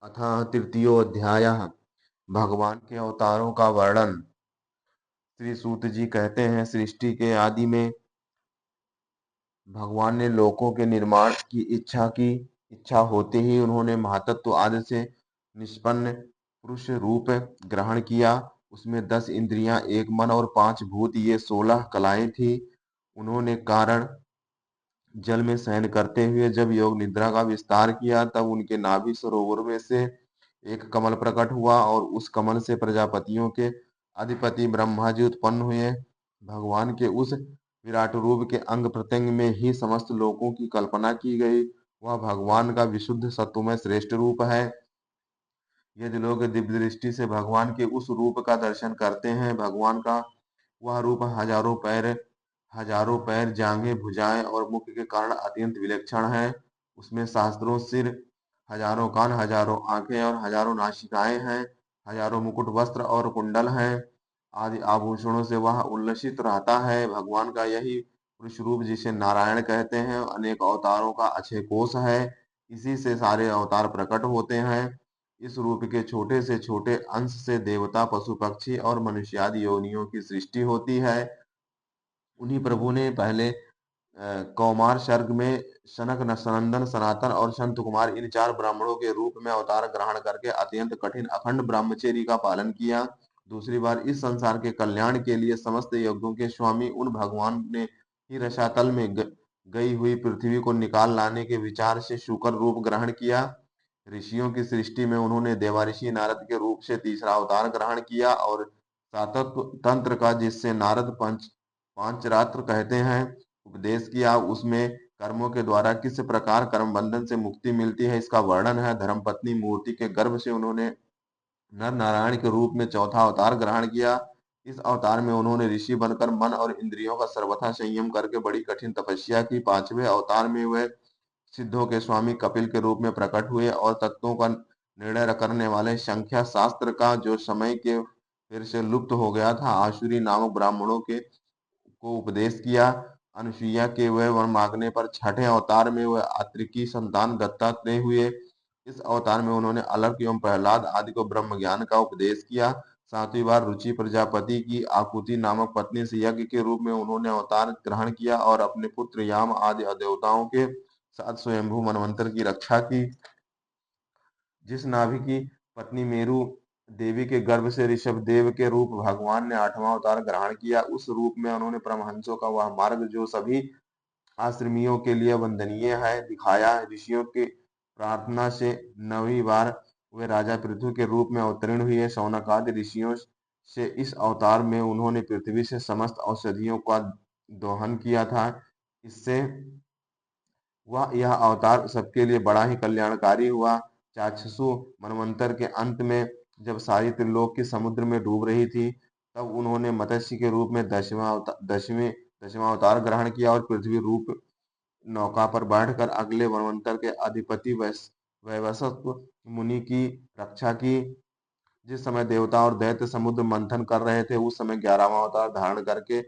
अथ तृतीयोऽध्यायः। भगवान के अवतारों का वर्णन। श्री सूत जी कहते हैं, सृष्टि के आदि में भगवान ने लोकों के निर्माण की इच्छा होते ही उन्होंने महातत्व आदि से निष्पन्न पुरुष रूप ग्रहण किया। उसमें 10 इंद्रियां, एक मन और 5 भूत, ये 16 कलाएं थी। उन्होंने कारण जल में शयन करते हुए जब योग निद्रा का विस्तार किया, तब उनके नाभि सरोवर में से एक कमल प्रकट हुआ और उस कमल से प्रजापतियों के अधिपति ब्रह्मा जी उत्पन्न हुए। भगवान के उस विराट रूप के अंग प्रत्यंग में ही समस्त लोकों की कल्पना की गई। वह भगवान का विशुद्ध सत्वमय श्रेष्ठ रूप है। यदि लोग दिव्य दृष्टि से भगवान के उस रूप का दर्शन करते हैं, भगवान का वह रूप हजारों पैर, जांघें, भुजाएं और मुख के कारण अत्यंत विलक्षण है। उसमें सहस्त्रों सिर, हजारों कान, हजारों आंखें और हजारों नासिकाएं हैं। हजारों मुकुट, वस्त्र और कुंडल हैं। आदि आभूषणों से वह उल्लसित रहता है। भगवान का यही पुरुष रूप, जिसे नारायण कहते हैं, अनेक अवतारों का अक्षय कोश है। इसी से सारे अवतार प्रकट होते हैं। इस रूप के छोटे से छोटे अंश से देवता, पशु, पक्षी और मनुष्यादि योनियों की सृष्टि होती है। उन्हीं प्रभु ने पहले कौमार सर्ग में सनक, सनंदन, सनातन और संत कुमार, इन 4 ब्राह्मणों के रूप में अवतार ग्रहण करके अत्यंत कठिन अखंड ब्रह्मचर्य का पालन किया। दूसरी बार इस संसार के कल्याण के लिए समस्त यज्ञों के स्वामी उन भगवान ने ही रसातल में गई हुई पृथ्वी को निकाल लाने के विचार से शुकर रूप ग्रहण किया। ऋषियों की सृष्टि में उन्होंने देवाऋषि नारद के रूप से तीसरा अवतार ग्रहण किया और सातत्व तंत्र का, जिससे नारद पांचरात्र कहते हैं, उपदेश किया। उसमें कर्मों के द्वारा किस प्रकार कर्म बंधन से मुक्ति मिलती है, इसका वर्णन है। धर्मपत्नी मूर्ति के गर्भ से उन्होंने नर नारायण के रूप में चौथा अवतार ग्रहण किया। इस अवतार में उन्होंने ऋषि बनकर मन और इंद्रियों का सर्वथा संयम करके बड़ी कठिन तपस्या की। पांचवें अवतार में वे सिद्धों के स्वामी कपिल के रूप में प्रकट हुए और तत्वों का निर्णय करने वाले संख्या शास्त्र का, जो समय के फिर से लुप्त हो गया था, आसुरी नामक ब्राह्मणों के को उपदेश किया। अनुसुईया के वह वर मांगने पर छठे अवतार में वह अत्रि की संतान दत्तात्रेय हुए। इस अवतार में उन्होंने अलक एवं प्रहलाद आदि को ब्रह्म ज्ञान का उपदेश किया। सातवीं बार रुचि प्रजापति की आकुति नामक पत्नी से यज्ञ के रूप में उन्होंने अवतार ग्रहण किया और अपने पुत्र याम आदि देवताओं के साथ स्वयंभू मनवंतर की रक्षा की। जिस नाभि की पत्नी मेरु देवी के गर्भ से ऋषभ देव के रूप भगवान ने आठवां अवतार ग्रहण किया, उस रूप में उन्होंने परमहंसों का वह मार्ग, जो सभी आश्रमियों के लिए वंदनीय है, दिखाया। ऋषियों की प्रार्थना से 9वीं बार वे राजा पृथु के रूप में अवतीर्ण हुए। शौनकादि ऋषियों से इस अवतार में उन्होंने पृथ्वी से समस्त औषधियों का दोहन किया था। इससे वह यह अवतार सबके लिए बड़ा ही कल्याणकारी हुआ। चाक्षुषु मनवंतर के अंत में जब सारी त्रिलोक की समुद्र में डूब रही थी, तब उन्होंने मत्स्य के रूप में दसवां अवतार ग्रहण किया और पृथ्वी रूप नौका पर बैठकर अगले मनवंतर के अधिपति वैवस्वत मुनि की रक्षा की। जिस समय देवता और दैत्य समुद्र मंथन कर रहे थे, उस समय 11वां अवतार धारण करके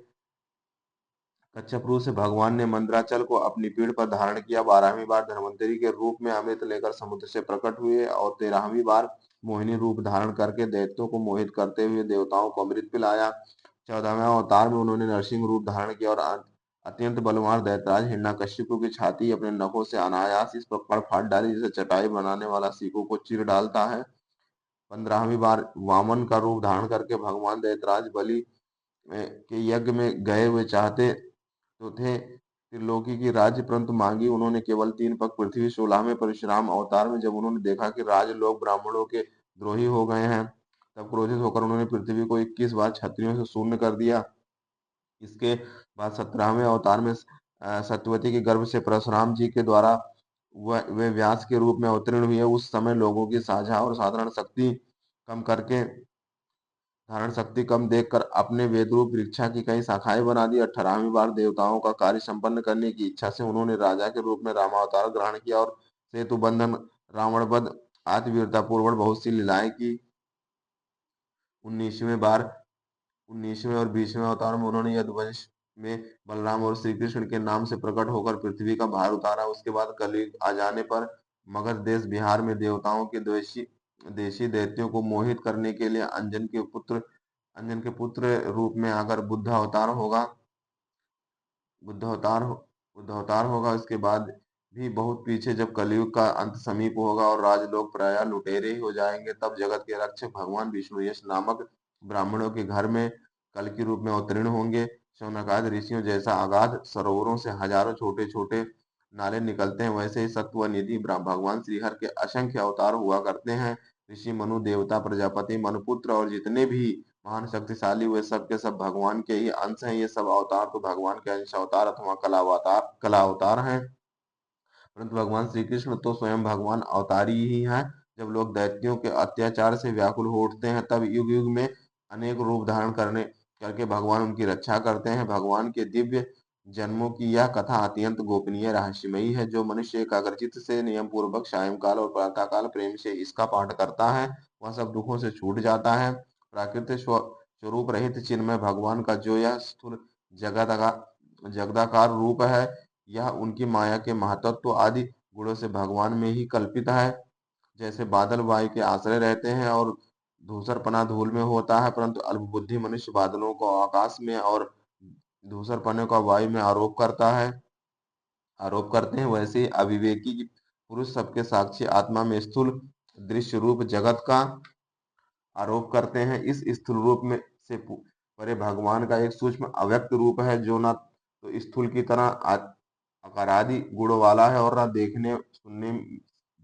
कच्छप रूप से भगवान ने मंदराचल को अपनी पीठ पर धारण किया। 12वीं बार धन्वंतरी के रूप में अमृत लेकर समुद्र से प्रकट हुए और 13वीं बार मोहिनी रूप धारण करके दैत्यों को मोहित करते हुए देवताओं को अमृत पिलाया। 14वें अवतार में उन्होंने नरसिंह रूप धारण किया और अत्यंत बलवान दैत्यराज हिरण्यकश्यप की छाती अपने नखों से अनायास इस प्रकार फाड़ डाली, जैसे चटाई बनाने वाला सीखों को चीर डालता है। 15वीं बार वामन का रूप धारण करके भगवान दैत्यराज बलि के यज्ञ में गए हुए चाहते तो थे त्रिलोकी की राज्य, परंतु मांगी उन्होंने केवल 3 पग पृथ्वी। 16वें परशुराम अवतार में जब उन्होंने देखा कि राजलोक ब्राह्मणों के द्रोही हो गए हैं, तब क्रोधित होकर उन्होंने पृथ्वी को 21 बार क्षत्रियों से शून्य कर दिया। इसके बाद 17वें अवतार में सत्यवती के गर्भ से परशुराम जी के द्वारा वह वे व्यास के रूप में अवतीर्ण हुए। उस समय लोगों की साझा और साधारण शक्ति कम करके धारण शक्ति कम देखकर अपने वेदरूप वृक्षा की कई शाखाएं बना दी। 18वीं बार देवताओं का कार्य संपन्न करने की इच्छा से उन्होंने राजा के रूप में रामावतार ग्रहण किया और सेतु बंधन, रावण वध आदि वीरता पूर्वक बहुत सी लीलाएं की। 19वें और 20वें अवतार में उन्होंने यदुवंश में बलराम और श्री कृष्ण के नाम से प्रकट होकर पृथ्वी का भार उतारा। उसके बाद कलयुग आ जाने पर मगध देश बिहार में देवताओं के देशी दैत्यों को मोहित करने के लिए अंजन के पुत्र रूप में आकर बुद्ध अवतार हो- बुद्ध अवतार होगा। उसके बाद भी बहुत पीछे, जब कलयुग का अंत समीप होगा और राजलोक प्रायः लुटेरे ही हो जाएंगे, तब जगत के रक्षक भगवान विष्णु यश नामक ब्राह्मणों के घर में कल के रूप में अवतीर्ण होंगे। शौनकादि ऋषियों जैसा अगाध सरोवरों से हजारों छोटे छोटे नाले निकलते हैं, वैसे ही सत्व निधि भगवान श्रीहर के असंख्य अवतार हुआ करते हैं। ऋषि, मनु, देवता, प्रजापति, मनुपुत्र और जितने भी महान शक्तिशाली, वे सब के सब भगवान के ही अंश हैं। ये सब अवतार तो भगवान के अंश अवतार अथवा कला अवतार हैं। परंतु भगवान श्री कृष्ण तो स्वयं भगवान अवतारी ही हैं। जब लोग दैत्यों के अत्याचार से व्याकुल हो उठते हैं, तब युग युग में अनेक रूप धारण करने करके भगवान उनकी रक्षा करते हैं। भगवान के दिव्य जन्मों की यह कथा अत्यंत गोपनीय रहस्यमयी है। जो मनुष्य एकाग्रचित्त से नियम पूर्वक सायंकाल और प्रातःकाल प्रेम से इसका पाठ करता है, वह सब दुखों से छूट जाता है। प्राकृतिक स्वरूप रहित चिन्मय भगवान का जो यह स्थूल जगदाकार रूप है, यह उनकी माया के महतत्व आदि गुणों से भगवान में ही कल्पित है। जैसे बादल वायु के आश्रय रहते हैं और धूसरपना धूल में होता है, परंतु अल्पबुद्धि मनुष्य बादलों को आकाश में और धूसरपने का वायु में आरोप करते हैं, वैसे ही अविवेकी पुरुष सबके साक्षी आत्मा में स्थूल दृश्य रूप जगत का आरोप करते हैं। इस स्थूल रूप में से परे भगवान का एक सूक्ष्म अव्यक्त रूप है, जो न तो स्थूल की तरह आकारादि गुणों वाला है और न देखने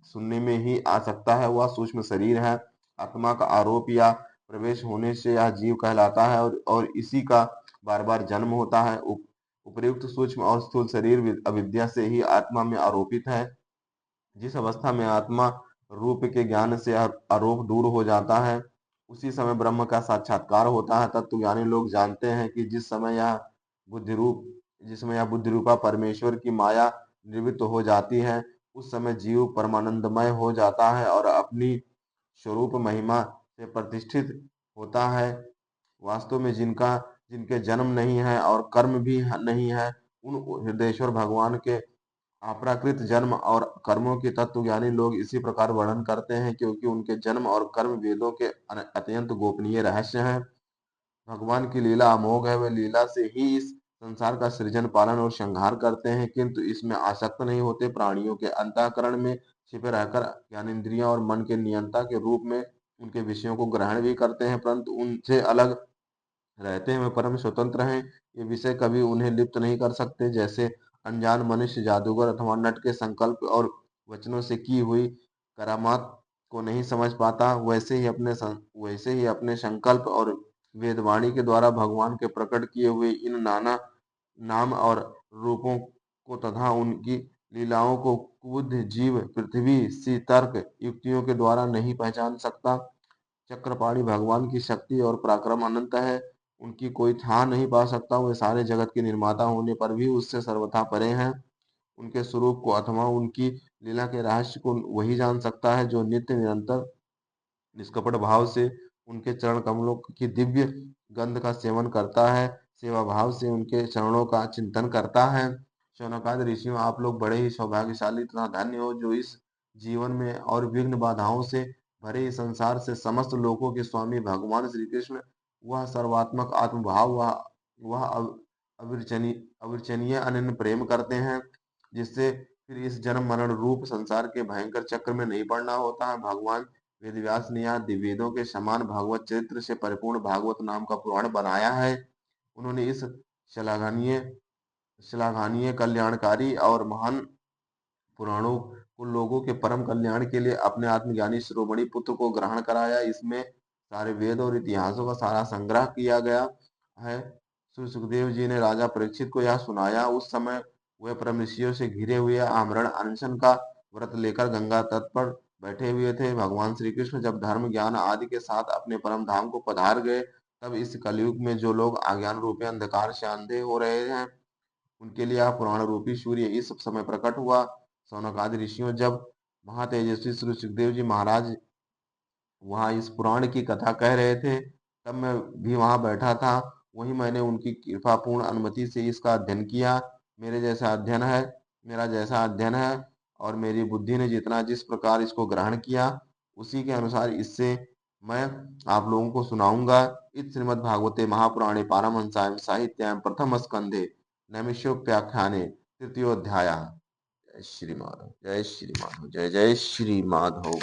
सुनने में ही आ सकता है। वह सूक्ष्म शरीर है। आत्मा का आरोप या प्रवेश होने से यह जीव कहलाता है और इसी का बार बार जन्म होता है। उपर्युक्त सूक्ष्म और स्थूल शरीर अविद्या से ही आत्मा में आरोपित है। जिस अवस्था में आत्मा रूप के ज्ञान से आरोप दूर हो जाता है, उसी समय ब्रह्म का साक्षात्कार होता है। तत्वज्ञानी लोग जानते हैं कि बुद्धि रूप जिसमें यह बुद्धि रूपा परमेश्वर की माया निवृत्त हो जाती है, उस समय जीव परमानंदमय हो जाता है और अपनी स्वरूप महिमा से प्रतिष्ठित होता है। वास्तव में जिनके जन्म नहीं है और कर्म भी नहीं है, उन हृदयेश्वर भगवान के अपराकृत जन्म और कर्मों के तत्वज्ञानी लोग इसी प्रकार वर्णन करते हैं, क्योंकि उनके जन्म और कर्म वेदों के अत्यंत गोपनीय रहस्य हैं। भगवान की लीला अमोघ है। वे लीला से ही इस संसार का सृजन, पालन और संहार करते हैं, किंतु इसमें आसक्त नहीं होते। प्राणियों के अंतःकरण में छिपे रहकर ज्ञानेंद्रियों और मन के नियंता के रूप में उनके विषयों को ग्रहण भी करते हैं, परंतु उनसे अलग रहते हैं। वे परम स्वतंत्र हैं। ये विषय कभी उन्हें लिप्त नहीं कर सकते। जैसे अनजान मनुष्य जादूगर अथवा नट के संकल्प और वचनों से की हुई करामात को नहीं समझ पाता, वैसे ही अपने संकल्प और वेदवाणी के द्वारा भगवान के प्रकट किए हुए इन नाना नाम और रूपों को तथा उनकी लीलाओं को कुबुद्ध जीव पृथ्वी सी तर्क युक्तियों के द्वारा नहीं पहचान सकता। चक्रपाणि भगवान की शक्ति और पराक्रम अनंत है। उनकी कोई था नहीं पा सकता। वे सारे जगत के निर्माता होने पर भी उससे सर्वथा परे हैं। उनके स्वरूप को अथवा उनकी लीला के रहस्य को वही जान सकता है, जो नित्य निरंतर निष्कपट भाव से उनके चरण कमलों की दिव्य गंध का सेवन करता है, सेवा भाव से उनके चरणों का चिंतन करता है। शौनकाद ऋषियों, आप लोग बड़े ही सौभाग्यशाली तथा धन्य हो, जो इस जीवन में और विघ्न बाधाओं से भरे इस संसार से समस्त लोकों के स्वामी भगवान श्री कृष्ण, वह सर्वात्मक आत्मभाव, वह अविरचनीय अनन्य प्रेम करते हैं, जिससे फिर इस जन्म मरण रूप संसार के भयंकर चक्र में नहीं पड़ना होता है। भगवान वेदव्यास ने यहाँ दिव्यवेदों के समान भागवत चरित्र से परिपूर्ण भागवत नाम का पुराण बनाया है। उन्होंने इस श्लाघनीय श्लाघनीय कल्याणकारी और महान पुराणों को लोगों के परम कल्याण के लिए अपने आत्मज्ञानी शिरोमणि पुत्र को ग्रहण कराया। इसमें सारे वेद और इतिहासों का सारा संग्रह किया गया है। श्री सुखदेव जी ने राजा परीक्षित को यह सुनाया। उस समय वह परम ऋषियों से घिरे हुए आमरण अनशन का व्रत लेकर गंगा तट पर बैठे हुए थे। भगवान श्री कृष्ण जब धर्म ज्ञान आदि के साथ अपने परम धाम को पधार गए, तब इस कलयुग में जो लोग अज्ञान रूपी अंधकार से अंधे हो रहे हैं, उनके लिए यह पुराण रूपी सूर्य इस समय प्रकट हुआ। सौनकादि ऋषियों, जब महातेजस्वी श्री सुखदेव जी महाराज वहाँ इस पुराण की कथा कह रहे थे, तब मैं भी वहाँ बैठा था। वहीं मैंने उनकी कृपापूर्ण अनुमति से इसका अध्ययन किया। मेरा जैसा अध्ययन है और मेरी बुद्धि ने जितना जिस प्रकार इसको ग्रहण किया उसी के अनुसार इससे मैं आप लोगों को सुनाऊंगा। इस श्रीमद् भागवते महापुराणे पारमहंस्यां साहित्यां प्रथम स्कंधे नैमिषोपाख्याने तृतीयोऽध्यायः। जय श्री माधव, जय श्री माधव, जय जय श्री माधव।